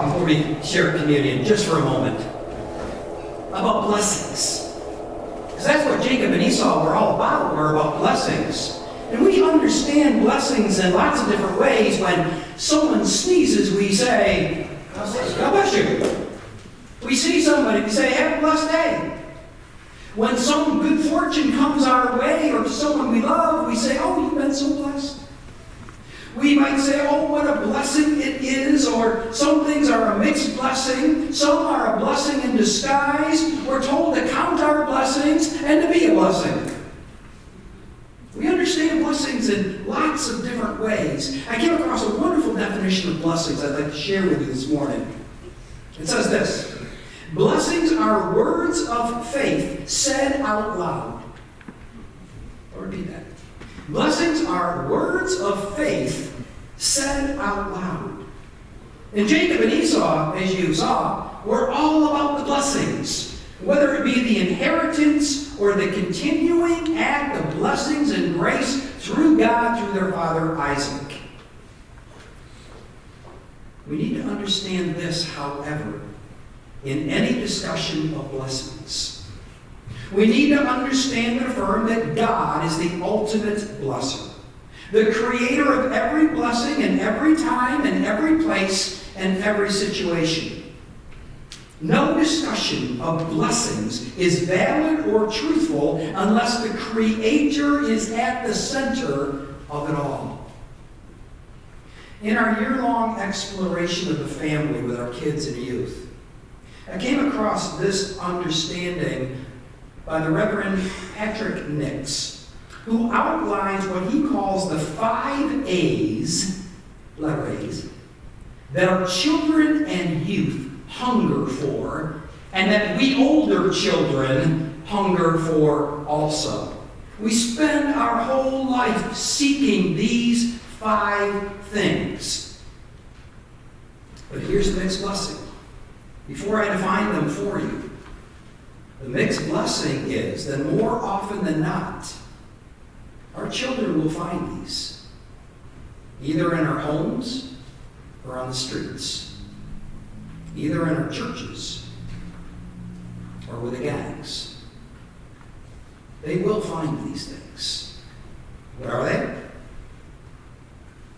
before we share communion, just for a moment, about blessings. Because that's what Jacob and Esau were all about. We're about blessings. And we understand blessings in lots of different ways. When someone sneezes, we say, God bless you. We see somebody, we say, have a blessed day. When some good fortune comes our way, or someone we love, we say, oh, you've been so blessed. We might say, oh, what a blessing it is, or some things are a mixed blessing. Some are a blessing in disguise. We're told to count our blessings and to be a blessing. We understand blessings in lots of different ways. I came across a wonderful definition of blessings I'd like to share with you this morning. It says this: blessings are words of faith said out loud. I'll repeat that. Blessings are words of faith said out loud. And Jacob and Esau, as you saw, were all about the blessings, whether it be the inheritance or the continuing act of blessings and grace through God, through their father Isaac. We need to understand this, however, in any discussion of blessings. We need to understand and affirm that God is the ultimate blesser, the creator of every blessing in every time and every place and every situation. No discussion of blessings is valid or truthful unless the Creator is at the center of it all. In our year-long exploration of the family with our kids and youth, I came across this understanding by the Reverend Patrick Nix, who outlines what he calls the 5 A's, letter A's, that our children and youth hunger for, and that we older children hunger for also. We spend our whole life seeking these 5 things. But here's the mixed blessing. Before I define them for you, the mixed blessing is that more often than not, our children will find these, either in our homes or on the streets, either in our churches or with the gangs. They will find these things. What are they?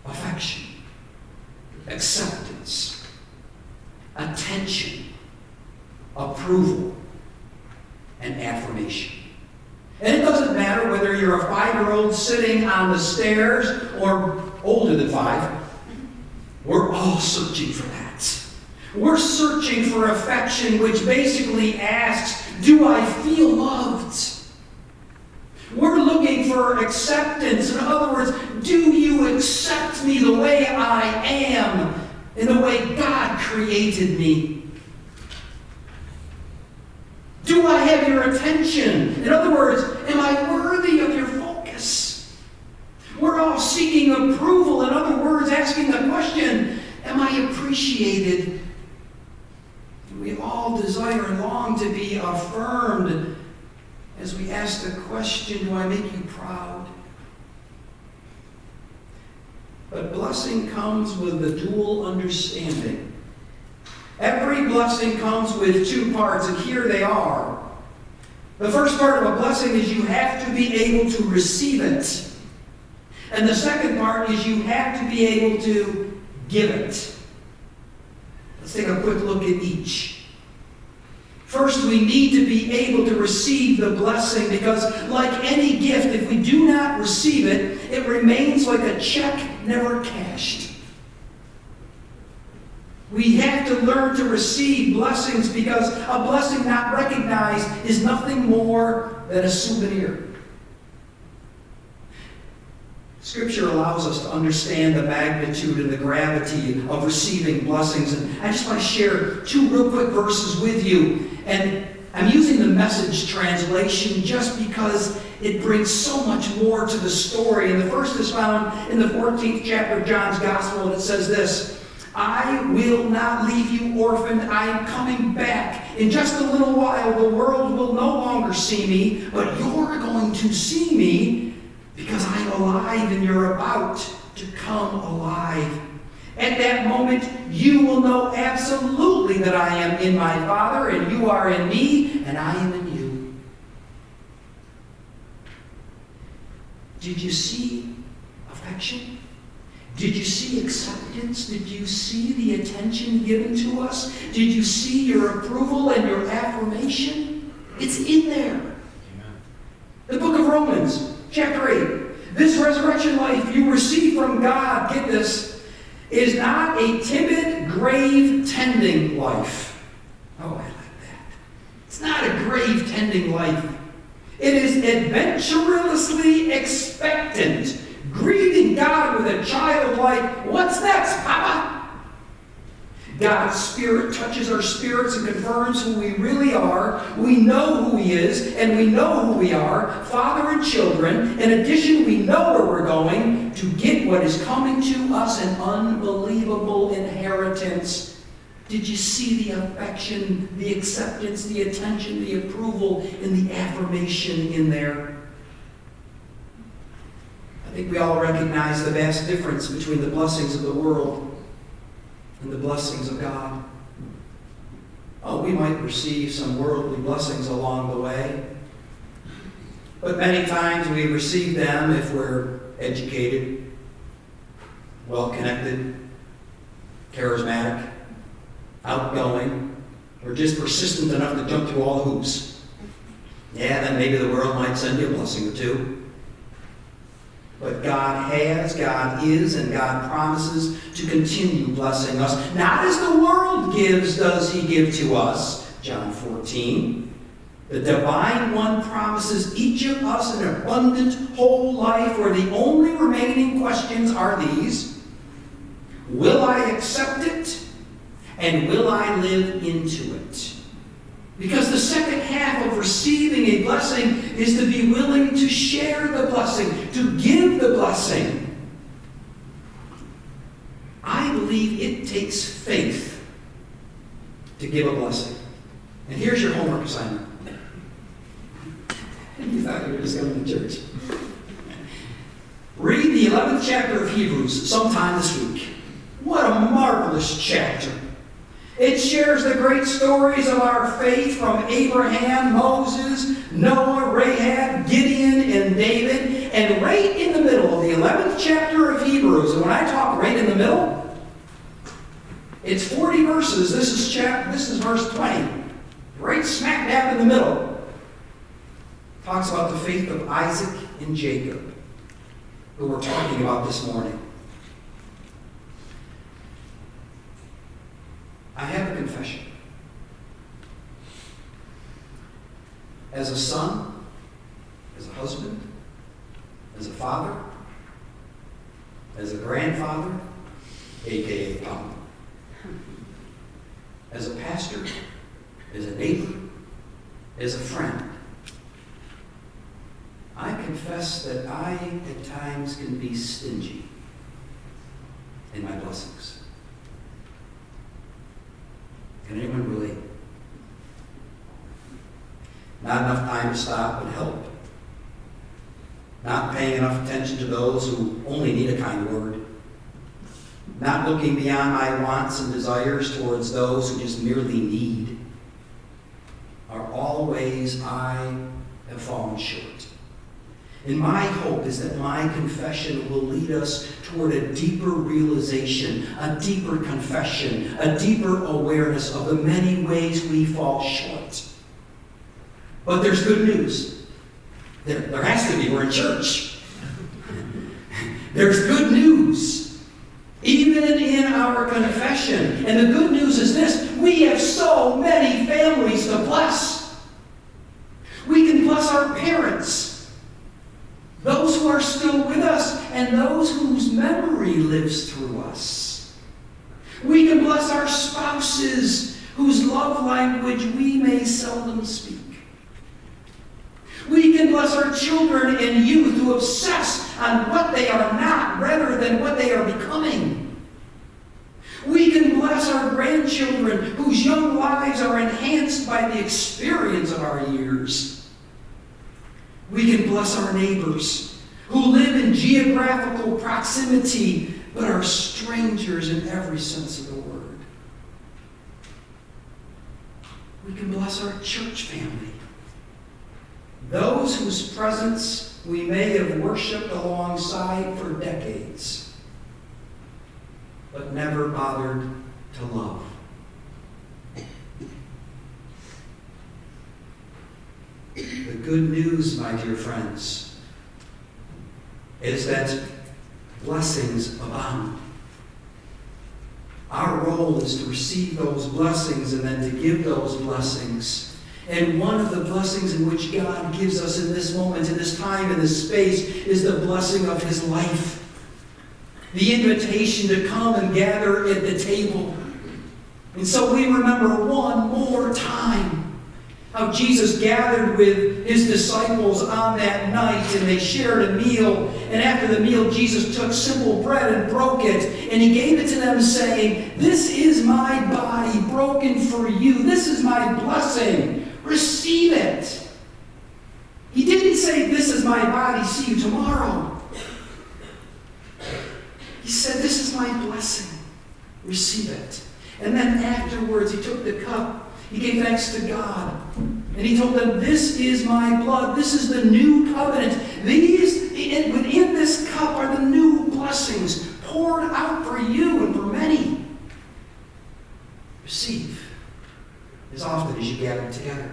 Affection, acceptance, attention, approval, and affirmation. And it doesn't matter whether you're a 5-year-old sitting on the stairs or older than 5. We're all searching for that. We're searching for affection, which basically asks, do I feel loved? We're looking for acceptance. In other words, do you accept me the way I am, in the way God created me? Do I have your attention? In other words, am I worthy of your focus? We're all seeking approval. In other words, asking the question, am I appreciated? We all desire and long to be affirmed as we ask the question, do I make you proud? But blessing comes with the dual understanding. Every blessing comes with 2 parts, and here they are. The first part of a blessing is you have to be able to receive it. And the second part is you have to be able to give it. Let's take a quick look at each. First, we need to be able to receive the blessing because, like any gift, if we do not receive it, it remains like a check never cashed. We have to learn to receive blessings because a blessing not recognized is nothing more than a souvenir. Scripture allows us to understand the magnitude and the gravity of receiving blessings. And I just want to share 2 real quick verses with you. And I'm using the Message translation just because it brings so much more to the story. And the first is found in the 14th chapter of John's Gospel, and it says this: I will not leave you orphaned. I am coming back. In just a little while, the world will no longer see me, but you're going to see me because I am alive and you're about to come alive. At that moment, you will know absolutely that I am in my Father, and you are in me, and I am in you. Did you see affection? Did you see acceptance? Did you see the attention given to us? Did you see your approval and your affirmation? It's in there. Amen. The book of Romans, chapter 8. This resurrection life you receive from God, get this, is not a timid, grave-tending life. Oh, I like that. It's not a grave-tending life. It is adventurously expectant, greeting God with a childlike, "What's next, Papa?" God's Spirit touches our spirits and confirms who we really are. We know who He is, and we know who we are, Father and children. In addition, we know where we're going to get what is coming to us, an unbelievable inheritance. Did you see the affection, the acceptance, the attention, the approval, and the affirmation in there? I think we all recognize the vast difference between the blessings of the world and the blessings of God. Oh, we might receive some worldly blessings along the way, but many times we receive them if we're educated, well-connected, charismatic, outgoing, or just persistent enough to jump through all the hoops. Yeah, then maybe the world might send you a blessing or two. But God has, God is, and God promises to continue blessing us. Not as the world gives does He give to us. John 14. The Divine One promises each of us an abundant whole life where the only remaining questions are these. Will I accept it? And will I live into it? Because the second half of receiving a blessing is to be willing to share the blessing, to give the blessing. I believe it takes faith to give a blessing. And here's your homework assignment. You thought you were just going to church. Read the 11th chapter of Hebrews sometime this week. What a marvelous chapter. It shares the great stories of our faith from Abraham, Moses, Noah, Rahab, Gideon, and David. And right in the middle of the 11th chapter of Hebrews, and when I talk right in the middle, it's 40 verses. This is verse 20. Right smack dab in the middle. Talks about the faith of Isaac and Jacob, who we're talking about this morning. I have a confession. As a son, as a husband, as a father, as a grandfather, a.k.a. Papa, as a pastor, as a neighbor, as a friend, I confess that I, at times, can be stingy in my blessings. Can anyone relate? Not enough time to stop and help. Not paying enough attention to those who only need a kind word. Not looking beyond my wants and desires towards those who just merely need. Are all ways I have fallen short. And my hope is that my confession will lead us toward a deeper realization, a deeper confession, a deeper awareness of the many ways we fall short. But there's good news. There has to be. We're in church. There's good news, even in our confession. And the good news is this: we have so many families to bless. We can bless our parents, those who are still with us, and those whose memory lives through us. We can bless our spouses, whose love language we may seldom speak. We can bless our children and youth who obsess on what they are not rather than what they are becoming. We can bless our grandchildren whose young lives are enhanced by the experience of our years. We can bless our neighbors who live in geographical proximity but are strangers in every sense of the word. We can bless our church family. Those whose presence we may have worshiped alongside for decades, but never bothered to love. The good news, my dear friends, is that blessings abound. Our role is to receive those blessings and then to give those blessings. And one of the blessings in which God gives us in this moment, in this time, in this space, is the blessing of His life. The invitation to come and gather at the table. And so we remember one more time how Jesus gathered with His disciples on that night, and they shared a meal. And after the meal, Jesus took simple bread and broke it, and He gave it to them, saying, "This is my body broken for you. This is my blessing. Receive it." He didn't say, "This is my body. See you tomorrow." He said, "This is my blessing. Receive it." And then afterwards, He took the cup. He gave thanks to God. And He told them, "This is my blood. This is the new covenant. Within this cup are the new blessings poured out for you and for many. Receive as often as you gather together."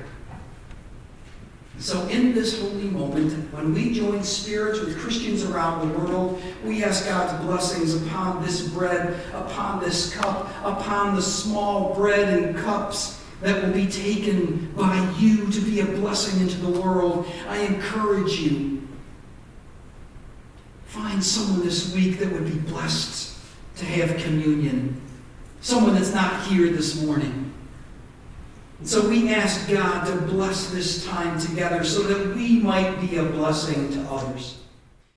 So in this holy moment, when we join spirits with Christians around the world, we ask God's blessings upon this bread, upon this cup, upon the small bread and cups that will be taken by you to be a blessing into the world. I encourage you, find someone this week that would be blessed to have communion. Someone that's not here this morning. And so we ask God to bless this time together so that we might be a blessing to others.